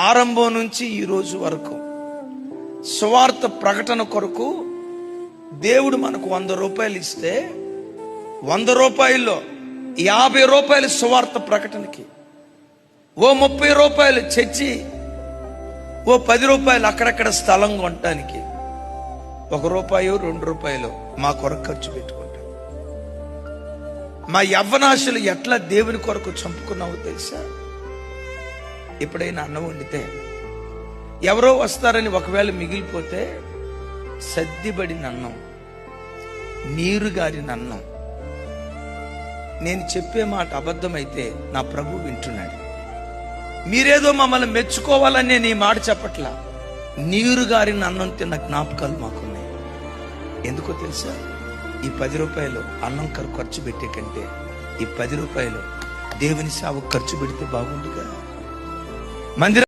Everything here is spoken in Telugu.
ఆరంభం నుంచి ఈ రోజు వరకు సువార్త ప్రకటన కొరకు దేవుడు మనకు 100 రూపాయలు ఇస్తే 100 రూపాయల్లో 50 రూపాయలు సువార్త ప్రకటనకి, ఓ 30 రూపాయలు చర్చి, ఓ 10 రూపాయలు అక్కడక్కడ స్థలం కొనటానికి, 1 రూపాయో 2 రూపాయలు మా కొరకు ఖర్చు పెట్టుకుంటాం. మా యవ్వనాశలు ఎట్లా దేవుని కొరకు చంపుకున్నావో తెలుసా? ఎప్పుడైనా అన్నం వండితే ఎవరో వస్తారని ఒకవేళ మిగిలిపోతే సద్దిబడిన అన్నం, నీరు గారిన అన్నం. నేను చెప్పే మాట అబద్ధమైతే నా ప్రభు వింటున్నాడు. మీరేదో మమ్మల్ని మెచ్చుకోవాలని నేను ఈ మాట చెప్పట్లా. నీరు గారిన అన్నం తిన్న జ్ఞాపకాలు మాకున్నాయి. ఎందుకో తెలుసా? ఈ 10 రూపాయలు అన్నం ఖర్చు పెట్టే కంటే ఈ 10 రూపాయలు దేవుని సేవకు ఖర్చు పెడితే బాగుండుగా. మందిర